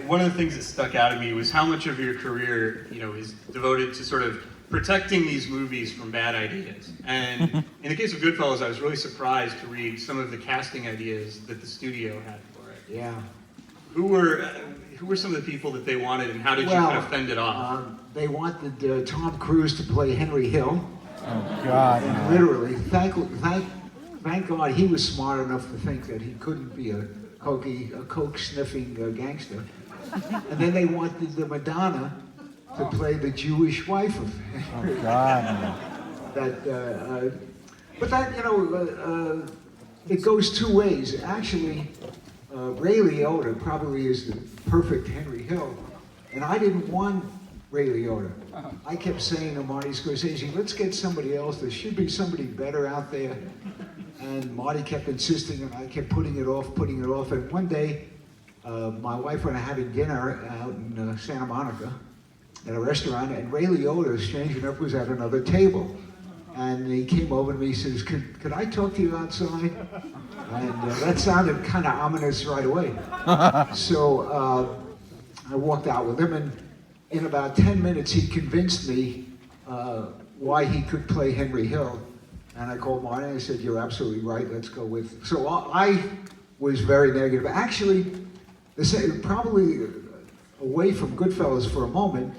one of the things that stuck out at me was how much of your career, is devoted to sort of protecting these movies from bad ideas. And in the case of Goodfellas, I was really surprised to read some of the casting ideas that the studio had for it. Yeah. Who were some of the people that they wanted, and how did you kind of fend it off? They wanted Tom Cruise to play Henry Hill. Oh God! And literally, thank God he was smart enough to think that he couldn't be a coke sniffing gangster. And then they wanted the Madonna to play the Jewish wife of Henry. Oh God! But that it goes two ways. Actually, Ray Liotta probably is the perfect Henry Hill, and I didn't want Ray Liotta. I kept saying to Marty Scorsese, let's get somebody else. There should be somebody better out there. And Marty kept insisting, and I kept putting it off. And one day, my wife and I having dinner out in Santa Monica at a restaurant, and Ray Liotta, strange enough, was at another table. And he came over to me, he says, could I talk to you outside? And that sounded kind of ominous right away. So I walked out with him, and in about 10 minutes, he convinced me why he could play Henry Hill. And I called Marty and I said, you're absolutely right, let's go with. So I was very negative. Actually, probably away from Goodfellas for a moment,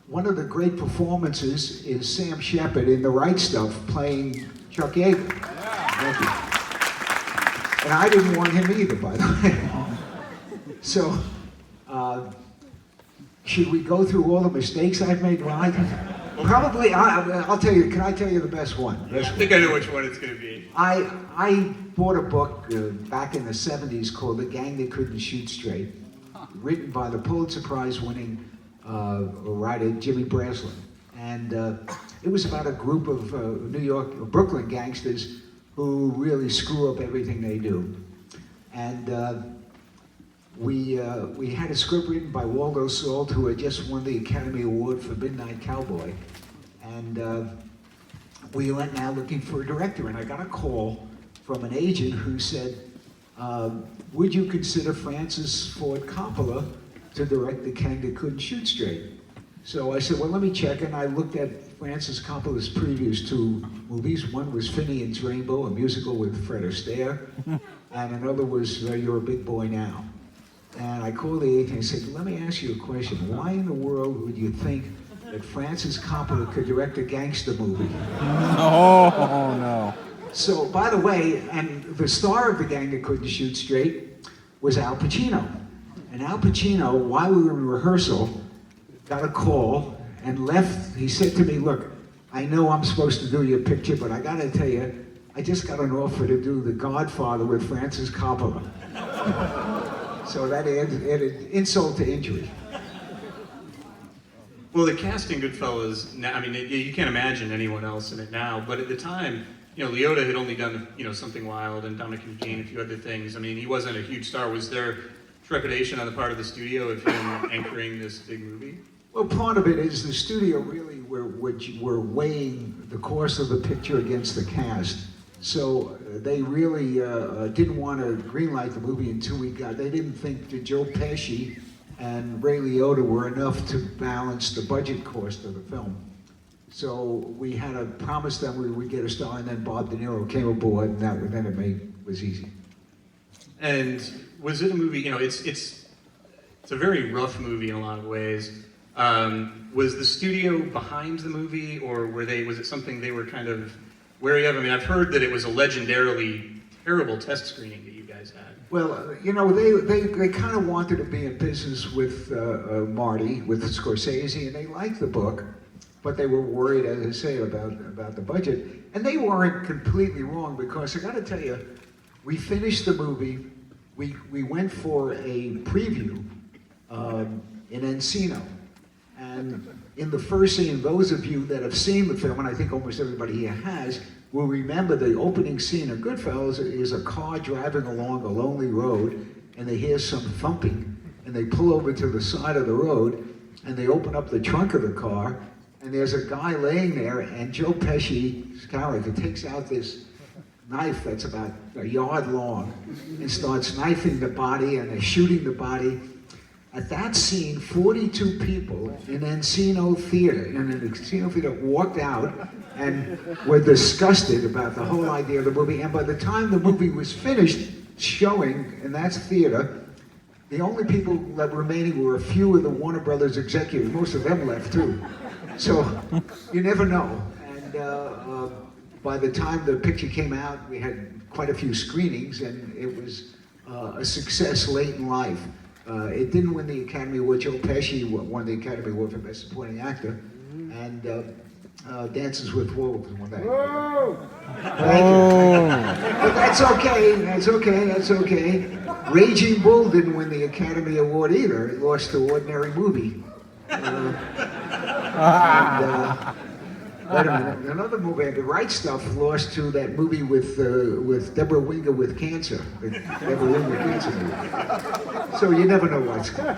one of the great performances is Sam Shepard in The Right Stuff playing Chuck Yeager. Thank you. And I didn't want him either, by the way. So, should we go through all the mistakes I've made? Probably, I'll tell you, can I tell you the best one? I think I know which one it's going to be. I bought a book back in the 70s called The Gang That Couldn't Shoot Straight, written by the Pulitzer Prize winning writer Jimmy Breslin. And it was about a group of Brooklyn gangsters who really screw up everything they do. And we had a script written by Waldo Salt, who had just won the Academy Award for Midnight Cowboy. And we went now looking for a director, and I got a call from an agent who said, would you consider Francis Ford Coppola to direct The Gang That Couldn't Shoot Straight? So I said, well, let me check, and I looked at Francis Coppola's previous two movies. One was Finian's Rainbow, a musical with Fred Astaire, and another was You're a Big Boy Now. And I called the agent and said, let me ask you a question. Why in the world would you think that Francis Coppola could direct a gangster movie? Oh, no. So, by the way, and the star of The Gang That Couldn't Shoot Straight was Al Pacino. And Al Pacino, while we were in rehearsal, got a call and left. He said to me, look, I know I'm supposed to do your picture, but I gotta tell you, I just got an offer to do The Godfather with Francis Coppola. So that added insult to injury. Well, the casting Goodfellas, I mean, you can't imagine anyone else in it now, but at the time, Liotta had only done, Something Wild and Dominic and Jane, a few other things. I mean, he wasn't a huge star. Was there trepidation on the part of the studio of him anchoring this big movie? Well, part of it is the studio really were weighing the course of the picture against the cast. So they really didn't want to greenlight the movie until they didn't think that Joe Pesci and Ray Liotta were enough to balance the budget cost of the film. So we had to promise them we would get a star, and then Bob De Niro came aboard, and then it was easy. And was it a movie, it's a very rough movie in a lot of ways. Was the studio behind the movie, or was it something they were kind of wary of? I mean, I've heard that it was a legendarily terrible test screening that you guys had. Well, they kind of wanted to be in business with Marty, with Scorsese, and they liked the book, but they were worried, as I say, about the budget. And they weren't completely wrong, because I got to tell you, we finished the movie, we went for a preview in Encino. And in the first scene, those of you that have seen the film, and I think almost everybody here has, will remember the opening scene of Goodfellas is a car driving along a lonely road, and they hear some thumping, and they pull over to the side of the road, and they open up the trunk of the car, and there's a guy laying there, and Joe Pesci's character takes out this knife that's about a yard long and starts knifing the body and shooting the body. At that scene, 42 people in Encino Theater, walked out and were disgusted about the whole idea of the movie. And by the time the movie was finished showing in that theater, the only people that were remaining were a few of the Warner Brothers executives. Most of them left too. So you never know. And by the time the picture came out, we had quite a few screenings, and it was a success late in life. It didn't win the Academy Award. Joe Pesci won the Academy Award for Best Supporting Actor, and Dances with Wolves won that. Thank you. But that's okay. That's okay. That's okay. Raging Bull didn't win the Academy Award either. It lost to Ordinary Movie. Wait a minute. Another movie, The Right Stuff, lost to that movie with Deborah Winger with cancer. The Deborah Winger cancer movie. So you never know what's coming.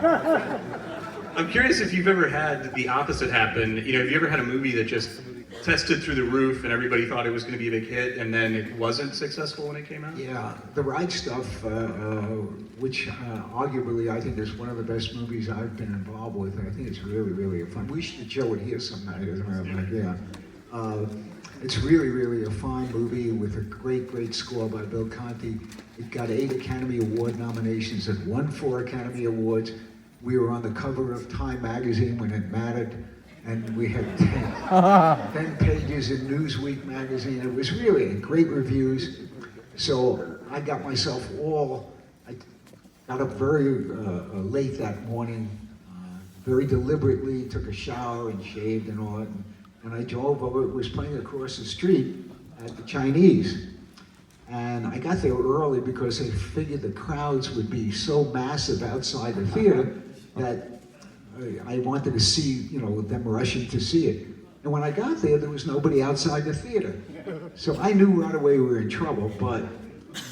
I'm curious if you've ever had the opposite happen. You know, have you ever had a movie that just tested through the roof and everybody thought it was going to be a big hit and then it wasn't successful when it came out? Yeah, The Right Stuff, which arguably I think is one of the best movies I've been involved with. I think it's really, really a fun. We should show it here some night, as a matter of fact. Yeah. It's really, really a fine movie with a great, great score by Bill Conti. It got 8 Academy Award nominations and won 4 Academy Awards. We were on the cover of Time magazine when it mattered, and we had 10 pages in Newsweek magazine. It was really great reviews. So I got myself I got up very late that morning, very deliberately, took a shower and shaved and all that. And I drove over. It was playing across the street at the Chinese. And I got there early because I figured the crowds would be so massive outside the theater that I wanted to see, them rushing to see it. And when I got there, there was nobody outside the theater. So I knew right away we were in trouble, but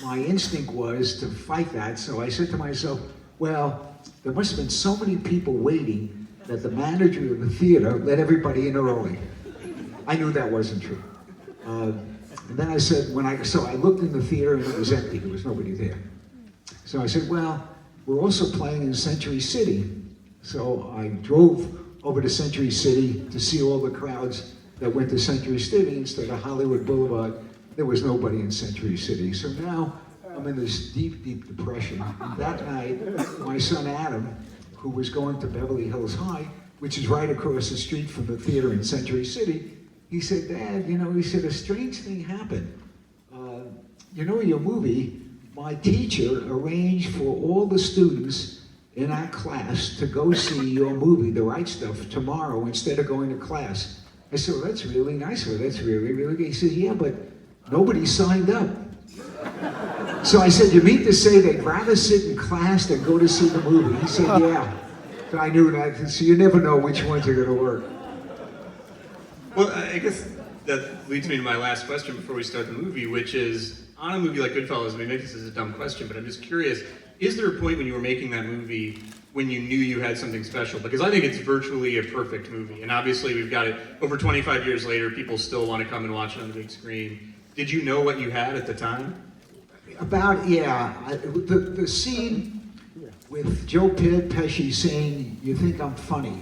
my instinct was to fight that. So I said to myself, well, there must have been so many people waiting that the manager of the theater let everybody in early. I knew that wasn't true. And then I said, so I looked in the theater and it was empty. There was nobody there. So I said, well, we're also playing in Century City. So I drove over to Century City to see all the crowds that went to Century City instead of Hollywood Boulevard. There was nobody in Century City. So now I'm in this deep, deep depression. And that night, my son Adam, who was going to Beverly Hills High, which is right across the street from the theater in Century City, he said, Dad, he said, a strange thing happened. Your movie, my teacher arranged for all the students in our class to go see your movie, The Right Stuff, tomorrow instead of going to class. I said, well, that's really nice of her. That's really, really good. He said, yeah, but nobody signed up. So I said, you mean to say they'd rather sit in class than go to see the movie? He said, yeah. So I knew that. So you never know which ones are going to work. Well, I guess that leads me to my last question before we start the movie, which is, on a movie like Goodfellas, maybe this is a dumb question, but I'm just curious, is there a point when you were making that movie when you knew you had something special? Because I think it's virtually a perfect movie, and obviously we've got it over 25 years later, people still want to come and watch it on the big screen. Did you know what you had at the time? The scene with Joe Pesci saying, you think I'm funny,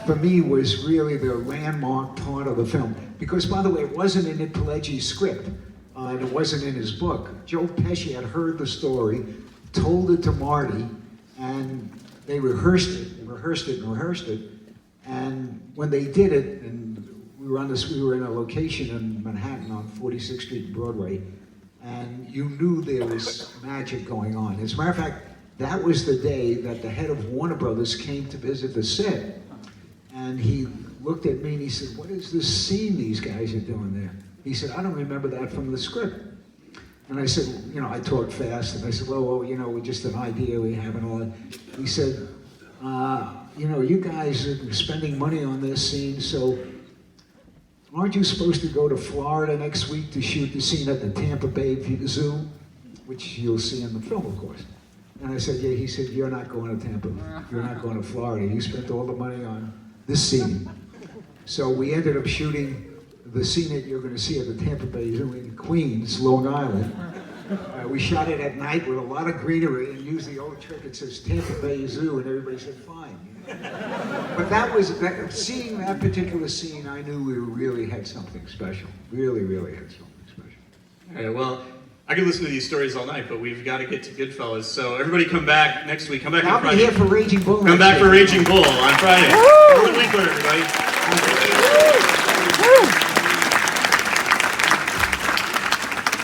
for me was really the landmark part of the film. Because, by the way, it wasn't in Pileggi's script, and it wasn't in his book. Joe Pesci had heard the story, told it to Marty, and they rehearsed it. And when they did it, and we were in a location in Manhattan on 46th Street and Broadway, and you knew there was magic going on. As a matter of fact, that was the day that the head of Warner Brothers came to visit the set. And he looked at me and he said, what is this scene these guys are doing there? He said, I don't remember that from the script. And I said, I talked fast, and I said, well, just an idea we have and all that. He said, you guys are spending money on this scene, so aren't you supposed to go to Florida next week to shoot the scene at the Tampa Bay Zoo, which you'll see in the film, of course. And I said, yeah. He said, you're not going to Tampa. You're not going to Florida. You spent all the money on this scene. So we ended up shooting the scene that you're going to see at the Tampa Bay Zoo in Queens, Long Island. We shot it at night with a lot of greenery and used the old trick. It says Tampa Bay Zoo, and everybody said fine. But seeing that particular scene, I knew we really had something special. Really, really had something special. All right, well, I could listen to these stories all night, but we've got to get to Goodfellas. So everybody come back next week. Come back I'll on Friday. be here for Raging Bull. Come back for Raging Bull on Friday. Winkler, everybody.